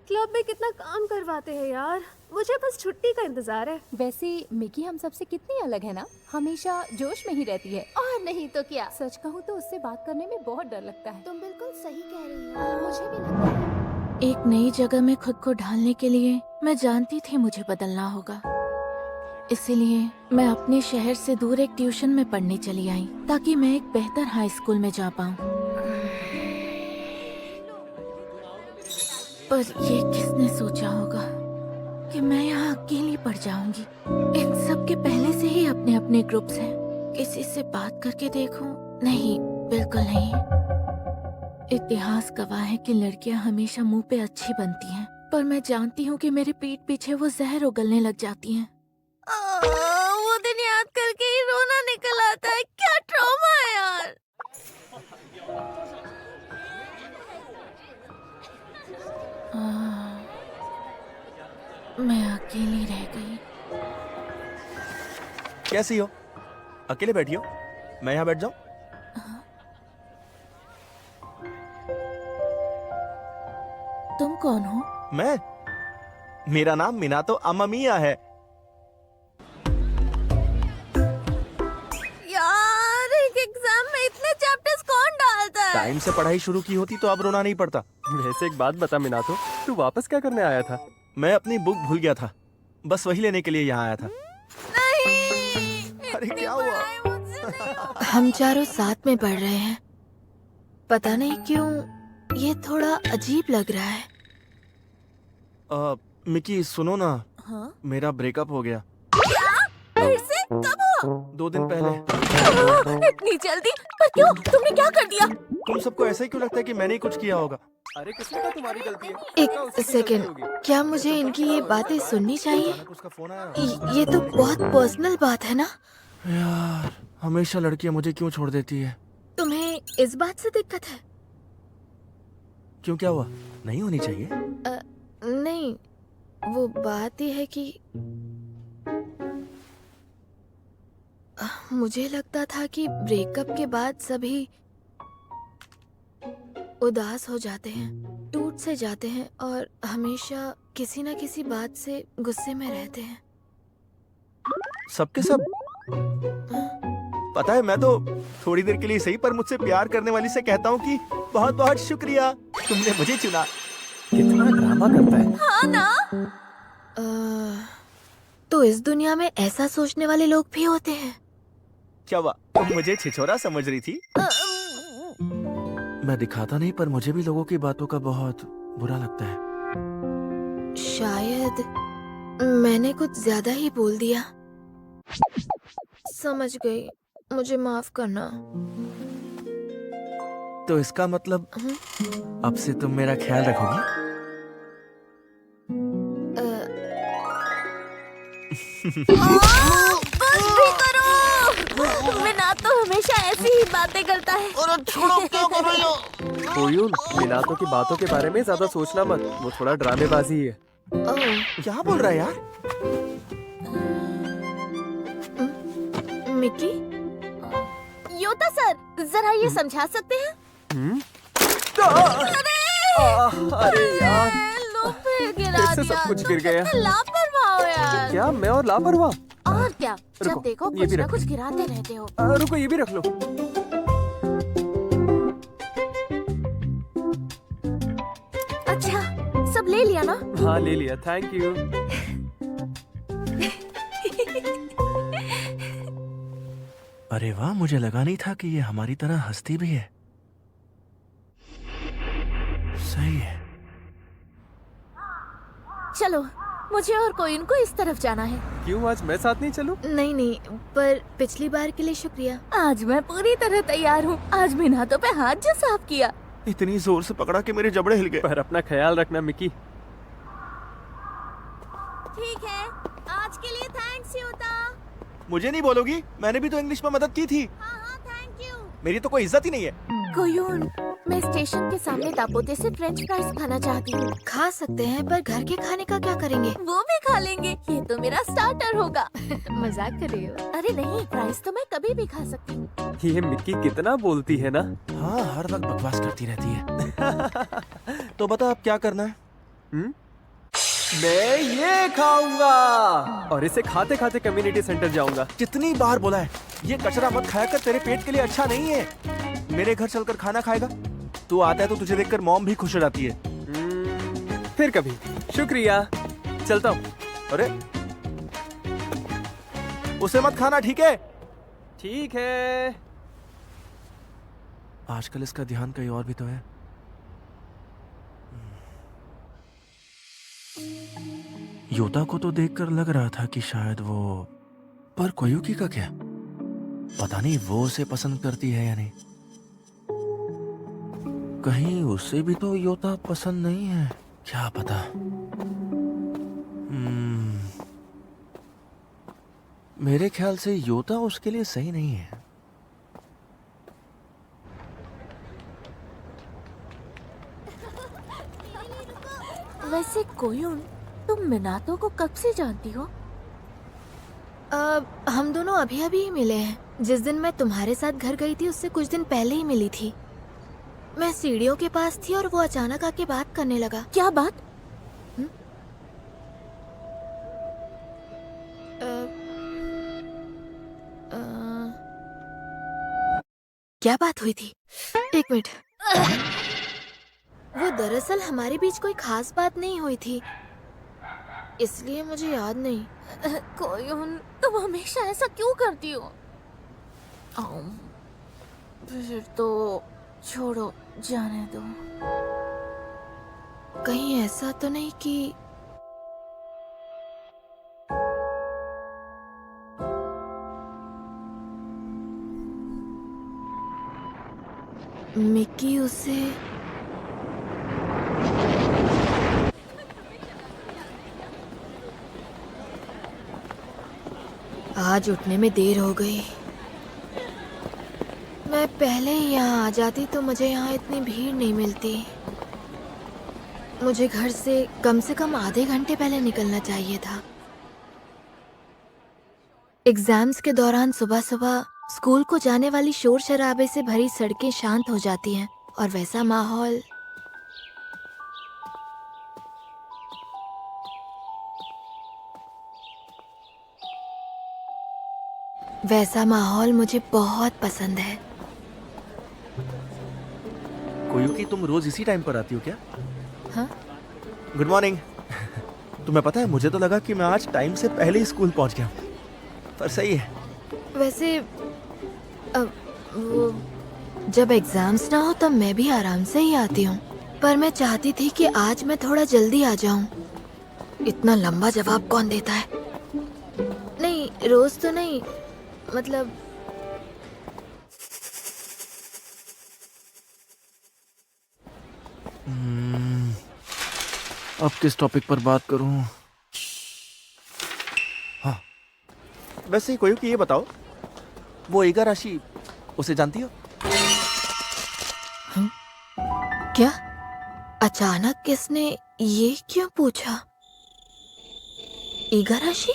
Club में कितना काम करवाते हैं यार, मुझे बस छुट्टी का इंतजार है। वैसे मिकी हम सबसे कितनी अलग है ना, हमेशा जोश में ही रहती है। और नहीं तो क्या। सच कहूँ तो उससे बात करने में बहुत डर लगता है। तुम बिल्कुल सही कह रही हो, मुझे भी लगता है। एक नई जगह में खुद को ढालने के लिए मैं जानती थी मुझे बदलना होगा। इसीलिए मैं अपने शहर से दूर एक ट्यूशन में पढ़ने चली आई ताकि मैं एक बेहतर हाई स्कूल में जा पाऊँ। पर ये किसने सोचा होगा कि मैं यहाँ अकेली पड़ जाऊंगी। इन सब के पहले से ही अपने अपने ग्रुप्स हैं। किसी से बात करके देखूं? नहीं, बिल्कुल नहीं। इतिहास गवाह है कि लड़कियां हमेशा मुंह पे अच्छी बनती हैं, पर मैं जानती हूँ कि मेरे पीठ पीछे वो जहर उगलने लग जाती हैं। वो दिन याद करके ही रोना निकल आता है। क्या ट्रॉमा है यार। मैं अकेली रह गई। कैसी हो? अकेले बैठी हो? मैं यहाँ बैठ जाऊँ? तुम कौन हो? मैं? मेरा नाम मिनातो अमामिया है। यार एक एग्जाम में इतने चैप्टर्स कौन डालता है। टाइम से पढ़ाई शुरू की होती तो अब रोना नहीं पड़ता। वैसे एक बात बता मिनातो, तू वापस क्या करने आया था? मैं अपनी बुक भूल गया था, बस वही लेने के लिए यहाँ आया था। नहीं, अरे इतनी क्या हुआ? पढ़ाई मुझसे नहीं हो हम चारों साथ में पढ़ रहे हैं। पता नहीं क्यों ये थोड़ा अजीब लग रहा है। मिकी सुनो ना, हाँ? मेरा ब्रेकअप हो गया। फिर से कब हुआ? 2 दिन पहले। इतनी जल्दी? पर क्यों? तुमने क्या कर दिया? तुम सबको ऐसा ही क्यों लगता है कि मैंने ही कुछ किया होगा? अरे किसने कहा तुम्हारी गलती है? एक सेकेंड, क्या मुझे इनकी ये बातें सुननी चाहिए? अचानक उसका फोन आया। ये तो बहुत पर्सनल बात है ना। यार, हमेशा लड़कियां मुझे क्यों छोड़ देती है? तुम्हें इस बात से दिक्कत है? क्यों, क्या हुआ? नहीं होनी चाहिए। नहीं, वो बात ये है कि मुझे लगता था कि ब्रेकअप के बाद सभी उदास हो जाते हैं, टूट से जाते हैं और हमेशा किसी न किसी बात से गुस्से में रहते हैं। सबके सब। पता है, मैं तो थोड़ी देर के लिए सही पर मुझसे प्यार करने वाली से कहता हूँ कि बहुत बहुत शुक्रिया, तुमने मुझे चुना। कितना ड्रामा करता है। हाँ ना। तो इस दुनिया में ऐसा सोचने वाले लोग भी होते हैं। क्या हुआ? तुम मुझे छिछोरा समझ रही थी? मैं दिखाता नहीं, पर मुझे भी लोगों की बातों का बहुत बुरा लगता है। शायद मैंने कुछ ज्यादा ही बोल दिया। समझ गई, मुझे माफ करना। तो इसका मतलब अब से तुम मेरा ख्याल रखोगी? बस भी करो। मिना तो हमेशा ऐसी ही बातें करता है। कोयून, मिनातो की बातों के बारे में ज्यादा सोचना मत, वो थोड़ा ड्रामेबाजी है। क्या बोल रहा है यार? मिकी, योता सर, जरा ये समझा सकते हैं? अरे यार, लो फिर गिरा फिर से दिया। सब कुछ गिर गया। कितने लापरवाह हो यार। क्या मैं और लापरवाह? और क्या, जब रुको, देखो ये कुछ भी ना रख। कुछ गिराते रहते हो। रुको, ये भी रख लो। अच्छा, सब ले लिया ना? हाँ ले लिया, थैंक यू। अरे वाह, मुझे लगा नहीं था कि ये हमारी तरह हंसती भी है। सही है। चलो, मुझे और कोई इनको इस तरफ जाना है। क्यों, आज मैं साथ नहीं चलूं? नहीं नहीं, पर पिछली बार के लिए शुक्रिया। आज मैं पूरी तरह तैयार हूँ। आज मिनातो पे हाथ जो साफ किया। इतनी जोर से पकड़ा कि मेरे जबड़े हिल गए। पर अपना ख्याल रखना मिकी। ठीक है, आज के लिए थैंक्स योता। मुझे नहीं बोलोगी? मैंने भी तो इंग्लिश में मदद की थी। हाँ हाँ, थैंक यू। मेरी तो कोई इज्जत ही नहीं है। कोयून, मैं स्टेशन के सामने दापोते से फ्रेंच फ्राइज खाना चाहती हूँ। खा सकते हैं, पर घर के खाने का क्या करेंगे? वो भी खा लेंगे, ये तो मेरा स्टार्टर होगा। मजाक कर रही हो? अरे नहीं, फ्राइज तो मैं कभी भी खा सकती हूँ। ये मिकी कितना बोलती है ना। हाँ, हर वक्त बकवास करती रहती है। तो बता अब क्या करना है? मैं ये खाऊंगा और इसे खाते खाते कम्युनिटी सेंटर जाऊंगा। कितनी बार बोला है ये कचरा मत खाया कर, तेरे पेट के लिए अच्छा नहीं है। मेरे घर चलकर खाना खाएगा। तू आता है तो तुझे देखकर मॉम भी खुश हो जाती है। फिर कभी। शुक्रिया, चलता हूँ। अरे उसे मत खाना, ठीक है? ठीक है। आजकल इसका ध्यान कहीं और भी तो है। योता को तो देखकर लग रहा था कि शायद वो, पर कोयुकी का क्या? पता नहीं वो उसे पसंद करती है या नहीं। कहीं उसे भी तो योता पसंद नहीं है, क्या पता। मेरे ख्याल से योता उसके लिए सही नहीं है। वैसे कोयुन, तुम मिनातो को कब से जानती हो? हम दोनों अभी अभी ही मिले हैं। जिस दिन मैं तुम्हारे साथ घर गई थी उससे कुछ दिन पहले ही मिली थी। मैं सीढ़ियों के पास थी और वो अचानक आके बात करने लगा। क्या बात? क्या बात हुई थी? एक मिनट। वो दरअसल हमारे बीच कोई खास बात नहीं हुई थी, इसलिए मुझे याद नहीं। कोयुन, तुम हमेशा ऐसा क्यों करती हो? फिर तो छोड़ो, जाने दो। कहीं ऐसा तो नहीं कि मिकी उसे आज उठने में देर हो गई। मैं पहले ही यहाँ आ जाती तो मुझे यहाँ इतनी भीड़ नहीं मिलती। मुझे घर से कम आधे घंटे पहले निकलना चाहिए था। एग्जाम्स के दौरान सुबह सुबह स्कूल को जाने वाली शोर शराबे से भरी सड़कें शांत हो जाती हैं और वैसा माहौल मुझे बहुत पसंद है। कोयुकी, तुम रोज इसी टाइम पर आती हो क्या? हाँ? Good morning. तुम्हें पता है, मुझे तो लगा कि मैं आज टाइम से पहले ही स्कूल पहुंच गया, पर सही है। वैसे वो जब एग्जाम्स ना हो तब मैं भी आराम से ही आती हूँ, पर मैं चाहती थी कि आज मैं थोड़ा जल्दी आ जाऊँ। इतना लंबा जवाब कौन देता है? नहीं, रोज तो नहीं, मतलब अब किस टॉपिक पर बात करूं? हाँ, वैसे कोयुकी ये बताओ, वो इगाराशी, उसे जानती हो? क्या? अचानक किसने ये क्यों पूछा? इगाराशी?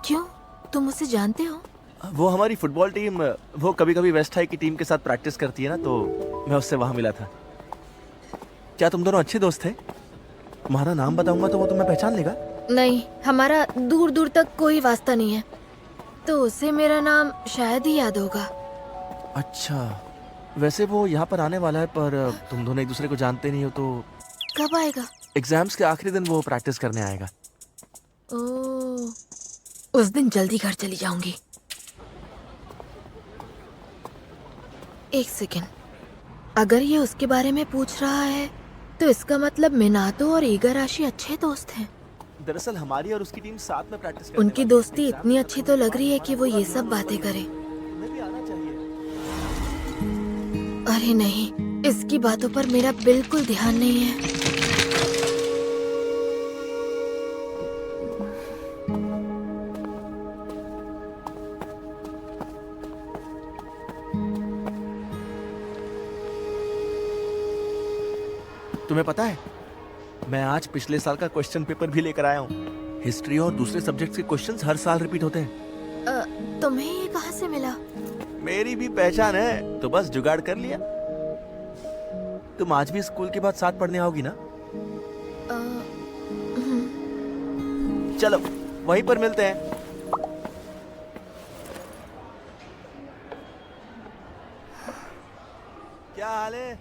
क्यों, तुम उसे जानते हो? वो हमारी फुटबॉल टीम, वो कभी कभी वेस्ट हाई की टीम के साथ प्रैक्टिस करती है ना, तो मैं उससे वहां मिला था। क्या तुम दोनों अच्छे दोस्त थे? तुम्हारा नाम बताऊंगा तो वो तुम्हें पहचान लेगा? नहीं, हमारा दूर दूर तक कोई वास्ता नहीं है, तो उसे मेरा नाम शायद ही याद होगा। अच्छा, वैसे वो यहाँ पर आने वाला है, पर तुम दोनों एक दूसरे को जानते नहीं हो, तो कब आएगा? एग्जाम्स के आखिरी दिन वो प्रैक्टिस करने आएगा। ओह, उस दिन जल्दी घर चली जाऊंगी। एक सेकेंड, अगर ये उसके बारे में पूछ रहा है तो इसका मतलब मिनातो और इगाराशी अच्छे दोस्त हैं। दरअसल हमारी और उसकी टीम साथ में प्रैक्टिस करने उनकी वाली है। दोस्ती इतनी अच्छी तो लग रही है कि वो ये सब बातें करे। तुम्हें भी आना चाहिए। अरे नहीं, इसकी बातों पर मेरा बिल्कुल ध्यान नहीं है। तुम्हें पता है, मैं आज पिछले साल का क्वेश्चन पेपर भी लेकर आया हूँ। हिस्ट्री और दूसरे सब्जेक्ट्स के क्वेश्चंस हर साल रिपीट होते हैं। तुम्हें ये कहाँ से मिला? मेरी भी पहचान है, तो बस जुगाड़ कर लिया। तुम आज भी स्कूल के बाद साथ पढ़ने आओगी ना? चलो वहीं पर मिलते हैं। क्या हाल है?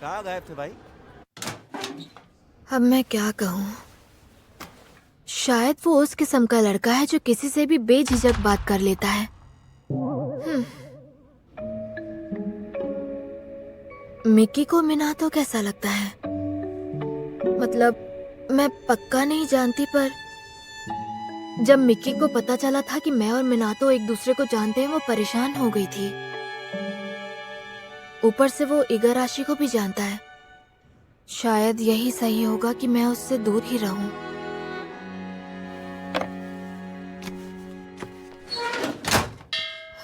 कहाँ गायब थे भाई? अब मैं क्या कहूँ। शायद वो उस किस्म का लड़का है जो किसी से भी बेझिझक बात कर लेता है। मिकी को मिनातो कैसा लगता है? मतलब मैं पक्का नहीं जानती, पर जब मिकी को पता चला था कि मैं और मिनातो एक दूसरे को जानते हैं, वो परेशान हो गई थी। ऊपर से वो इगाराशी को भी जानता है। शायद यही सही होगा कि मैं उससे दूर ही रहूं।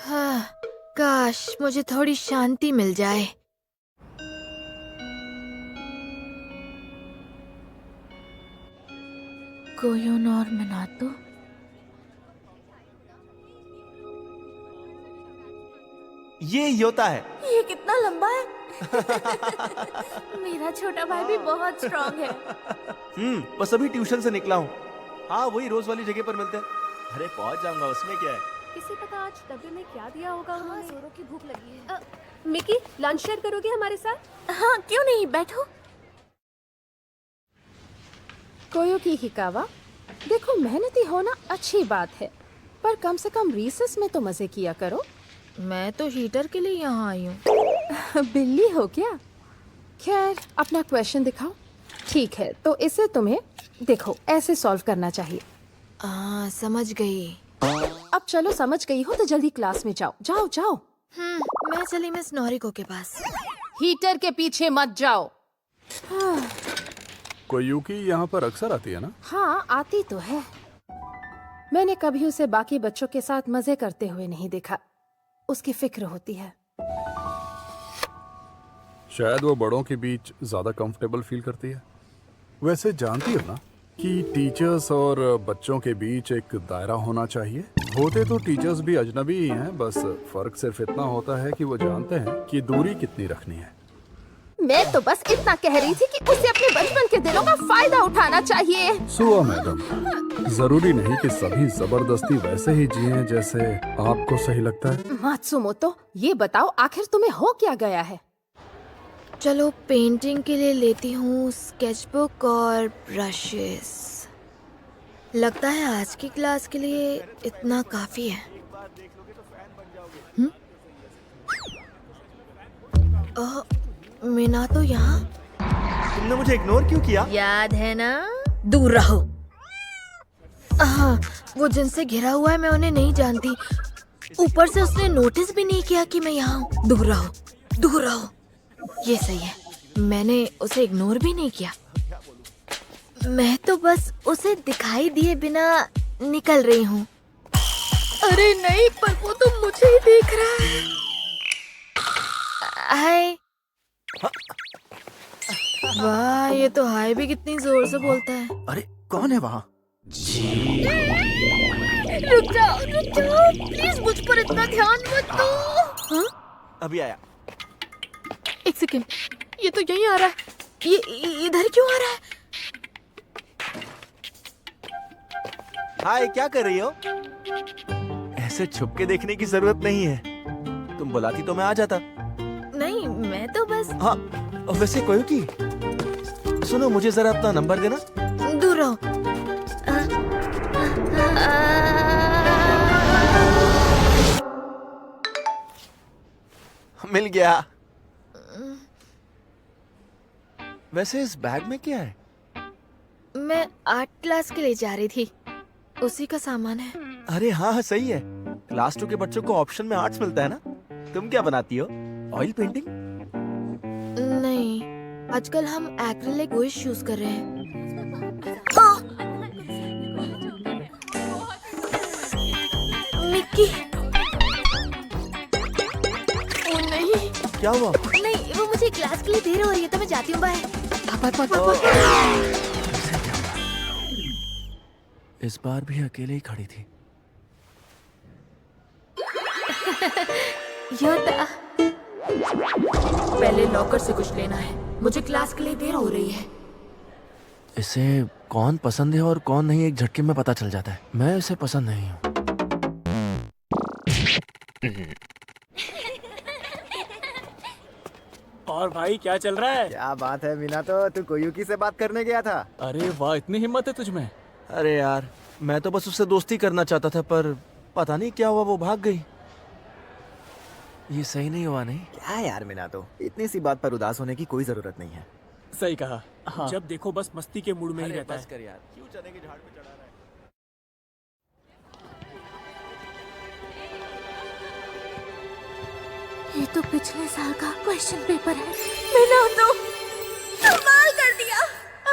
हाँ, काश मुझे थोड़ी शांति मिल जाए। कोयोन और मिनातो। ये योता है। ये कितना लंबा है। मेरा छोटा भाई भी बहुत स्ट्रांग है। बस अभी ट्यूशन से निकला हूँ। हाँ, वही रोज वाली जगह पर मिलते हैं। अरे पहुंच जाऊंगा, उसमें क्या है। किसी पता आज डब्बे में क्या दिया होगा उन्होंने। जोरों की भूख लगी है। मिकी, लंच शेयर करोगे हमारे साथ? हाँ, क्यों नहीं, बैठो। कोयोकी हिकावा, देखो मेहनती होना अच्छी बात है, पर कम से कम रिसेस में तो मजे किया करो। मैं तो हीटर के लिए यहाँ आई हूँ। बिल्ली हो क्या? खैर, अपना क्वेश्चन दिखाओ। ठीक है, तो इसे तुम्हें देखो ऐसे सॉल्व करना चाहिए। समझ गई। अब चलो, समझ गई हो तो जल्दी क्लास में जाओ। जाओ जाओ। मैं चली मिस नोरिको के पास। हीटर के पीछे मत जाओ। कोयुकी यहाँ पर अक्सर आती है ना? हाँ, आती तो है। मैंने कभी उसे बाकी बच्चों के साथ मजे करते हुए नहीं देखा। उसकी फिक्र होती है। शायद वो बड़ों के बीच ज्यादा कंफर्टेबल फील करती है। वैसे जानती हो ना कि टीचर्स और बच्चों के बीच एक दायरा होना चाहिए। होते तो टीचर्स भी अजनबी ही हैं, बस फर्क सिर्फ इतना होता है कि वो जानते हैं कि दूरी कितनी रखनी है। मैं तो बस इतना कह रही थी कि उसे अपने बचपन के दिनों का फायदा उठाना चाहिए। सुआ मैडम, जरूरी नहीं कि सभी जबरदस्ती वैसे ही जिएं जैसे आपको सही लगता है। मात्सुमोतो, ये बताओ आखिर तुम्हें हो क्या गया है? चलो पेंटिंग के लिए लेती हूँ स्केचबुक और ब्रशेस। लगता है आज की क्लास के लिए इतना काफी है। मीना तो यहाँ। तुमने मुझे इग्नोर क्यों किया? याद है ना? दूर रहो। हाँ, वो जिनसे घिरा हुआ है मैं उन्हें नहीं जानती। ऊपर से उसने नोटिस भी नहीं किया कि मैं यहाँ हूँ। दूर रहो, दूर रहो। ये सही है, मैंने उसे इग्नोर भी नहीं किया। मैं तो बस उसे दिखाई दिए बिना निकल रही हूँ। अरे नहीं, पर वो तो मुझे ही देख रहा है। हाय। वाह, ये तो हाय भी कितनी जोर से बोलता है। अरे कौन है वहाँ? रुक जाओ प्लीज, मुझ पर इतना ध्यान मत दो। हाँ? अभी आया। एक सेकेंड, ये तो यहीं आ रहा है। ये इधर क्यों आ रहा है? हाय, क्या कर रही हो? ऐसे छुप के देखने की जरूरत नहीं है। तुम बुलाती तो मैं आ जाता। नहीं, मैं तो बस। हाँ, वैसे कोयुकी, सुनो, मुझे जरा अपना नंबर देना। दूर रहो। मिल गया। वैसे इस बैग में क्या है? मैं आर्ट क्लास के लिए जा रही थी, उसी का सामान है। अरे हाँ, सही है। क्लास 2 के बच्चों को ऑप्शन में आर्ट्स मिलता है ना। तुम क्या बनाती हो? Oil painting? नहीं, आजकल हम एक्रिलिक वॉश यूज कर रहे हैं। मिक्की। ओ नहीं। क्या हुआ? नहीं, वो मुझे क्लास के लिए देर हो रही है तो मैं जाती हूँ। बाय। इस बार भी अकेले ही खड़ी थी। योता, पहले लॉकर से कुछ लेना है। मुझे क्लास के लिए देर हो रही है। इसे कौन पसंद है और कौन नहीं एक झटके में पता चल जाता है। मैं इसे पसंद नहीं हूँ। और भाई क्या चल रहा है? क्या बात है मीना, तो तू कोयुकी से बात करने गया था? अरे वाह, इतनी हिम्मत है तुझमें। अरे यार, मैं तो बस उससे दोस्ती करना चाहता था, पर पता नहीं क्या हुआ, वो भाग गई। ये सही नहीं हुआ, नहीं? क्या यार मीना, तो इतनी सी बात पर उदास होने की कोई जरूरत नहीं है। सही कहा। हाँ। जब देखो बस मस्ती के मूड में ही रहता बस है। कर यार, क्यों चने के झाड़ पे चढ़ा रहा है? ये तो पिछले साल का क्वेश्चन पेपर है। मैंने तो कमाल कर दिया।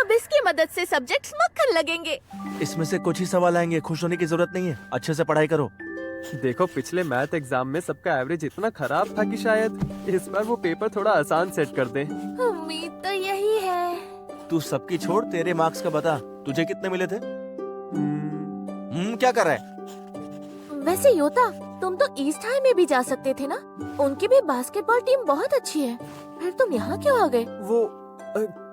अब इसकी मदद से सब्जेक्ट्स मक्खन लगेंगे। इसमें से कुछ ही सवाल आएंगे, खुश होने की जरूरत नहीं है। अच्छे से पढ़ाई करो। देखो पिछले मैथ एग्जाम में सबका एवरेज इतना खराब था कि शायद इस बार वो पेपर थोड़ा आसान सेट कर दें। उम्मीद तो यही है। तू सबकी छोड़, तेरे मार्क्स का बता, तुझे कितने मिले थे? क्या कर रहा है? वैसे योता, तुम तो ईस्ट हाई में भी जा सकते थे ना। उनकी भी बास्केटबॉल टीम बहुत अच्छी है। फिर तुम यहाँ क्यों आ गए? वो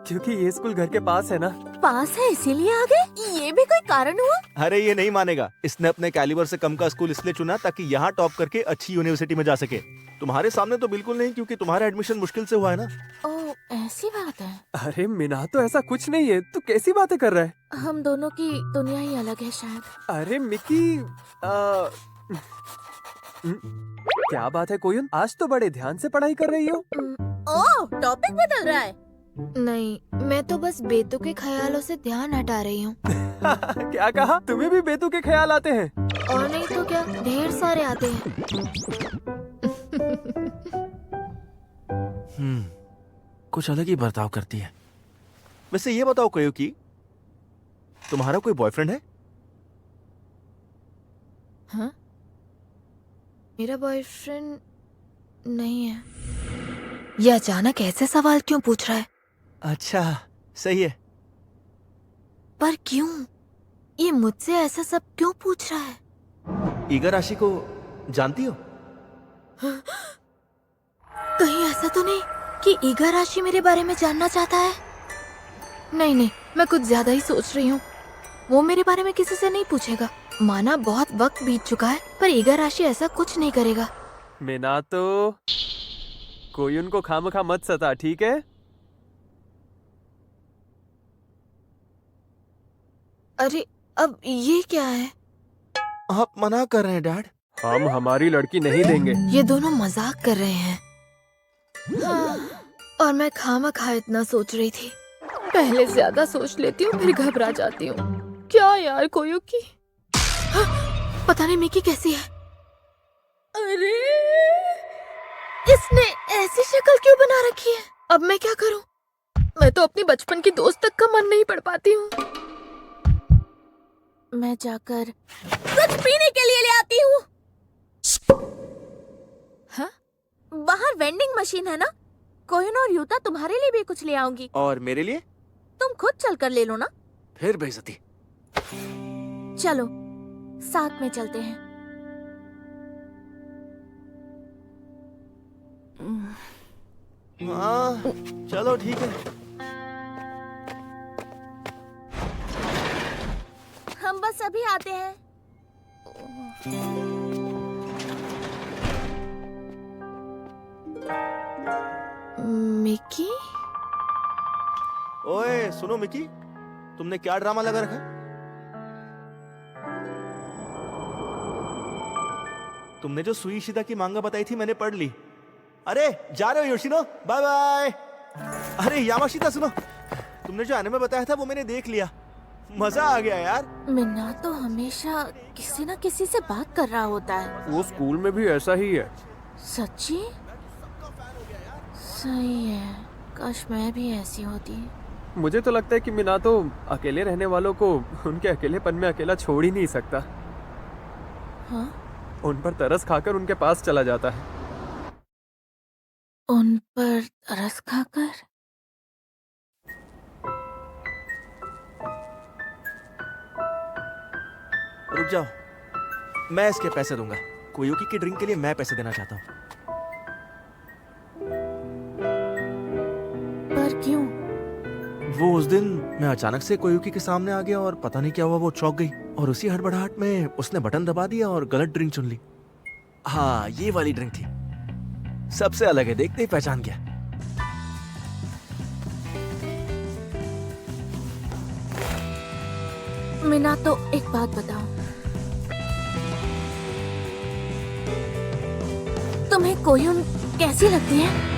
क्योंकि ये स्कूल घर के पास है ना। पास है इसीलिए आ गए? ये भी कोई कारण हुआ? अरे ये नहीं मानेगा। इसने अपने कैलिबर से कम का स्कूल इसलिए चुना ताकि यहाँ टॉप करके अच्छी यूनिवर्सिटी में जा सके। तुम्हारे सामने तो बिल्कुल नहीं, क्योंकि तुम्हारा एडमिशन मुश्किल से हुआ है ना। ओह, ऐसी बात है। अरे मीना, तो ऐसा कुछ नहीं है, तू कैसी बातें कर रहा है? हम दोनों की दुनिया ही अलग है शायद। अरे मिकी, क्या बात है कोयुन, आज तो बड़े ध्यान से पढ़ाई कर रही हो। ओह, टॉपिक बदल रहा है। नहीं, मैं तो बस बेतु के ख्यालों से ध्यान हटा रही हूँ। क्या कहा? तुम्हें भी बेतु के ख्याल आते हैं? और नहीं तो क्या, ढेर सारे आते हैं। कुछ अलग ही बर्ताव करती है। वैसे ये बताओ कोयुकी, तुम्हारा कोई बॉयफ्रेंड है? हाँ? मेरा बॉयफ्रेंड नहीं है। ये अचानक ऐसे सवाल क्यों पूछ रहा है? अच्छा, सही है। पर क्यों? ये मुझसे ऐसा सब क्यों पूछ रहा है? इगाराशी को जानती हो? कहीं ऐसा तो नहीं कि इगाराशी मेरे बारे में जानना चाहता है? नहीं नहीं, मैं कुछ ज्यादा ही सोच रही हूँ। वो मेरे बारे में किसी से नहीं पूछेगा। माना बहुत वक्त बीत चुका है, पर इगाराशी ऐसा कुछ नहीं करेगा। मीना, तो कोयुन को खामखा मत सता, ठीक है? अरे अब ये क्या है? आप मना कर रहे हैं डैड? हम हमारी लड़की नहीं देंगे। ये दोनों मजाक कर रहे हैं। हाँ, और मैं खामखा इतना सोच रही थी। पहले ज्यादा सोच लेती हूँ, फिर घबरा जाती हूँ। क्या यार कोयुकी? हाँ, पता नहीं मिकी कैसी है। अरे, इसने ऐसी शक्ल क्यों बना रखी है? अब मैं क्या करूँ? मैं तो अपनी बचपन की दोस्त तक का मन नहीं पढ़ पाती हूँ। मैं जाकर कुछ पीने के लिए ले आती हूँ। हाँ? बाहर वेंडिंग मशीन है ना। कोहिन और यूता, तुम्हारे लिए भी कुछ ले आऊंगी। और मेरे लिए? तुम खुद चलकर ले लो ना। फिर बेइज्जती। चलो, साथ में चलते हैं। हाँ, चलो ठीक है। हम बस अभी आते हैं। मिकी? ओए सुनो मिकी, तुमने क्या ड्रामा लगा रखा है? तुमने जो सुई शिदा की मांगा बताई थी मैंने पढ़ ली। अरे जा रहे हो योशिनो? Bye bye. अरे यामाशिता सुनो, तुमने जो एनिमे बताया था वो मैंने देख लिया। मजा आ गया यार। मिन्ना तो हमेशा किसी न किसी से बात कर रहा होता है। वो स्कूल में भी ऐसा ही है। सच्ची? सही है, काश मैं भी ऐसी होती। मुझे तो लगता है कि मीना तो अकेले रहने वालों को उनके अकेलेपन में अकेला छोड़ ही नहीं सकता। हाँ? उन पर तरस खाकर उनके पास चला जाता है। उन पर तरस खाकर? रुक जाओ, मैं इसके पैसे दूंगा। कोयुकी की ड्रिंक के लिए मैं पैसे देना चाहता हूँ। पर क्यों? वो उस दिन मैं अचानक से कोयुकी के सामने आ गया और पता नहीं क्या हुआ, वो चौंक गई और उसी हड़बड़ाहट में उसने बटन दबा दिया और गलत ड्रिंक चुन ली। हाँ, ये वाली ड्रिंक थी, सबसे अलग है, देखते ही पहचान गया। minato, एक बात बताओ, तुम्हें कोयुन कैसी लगती है?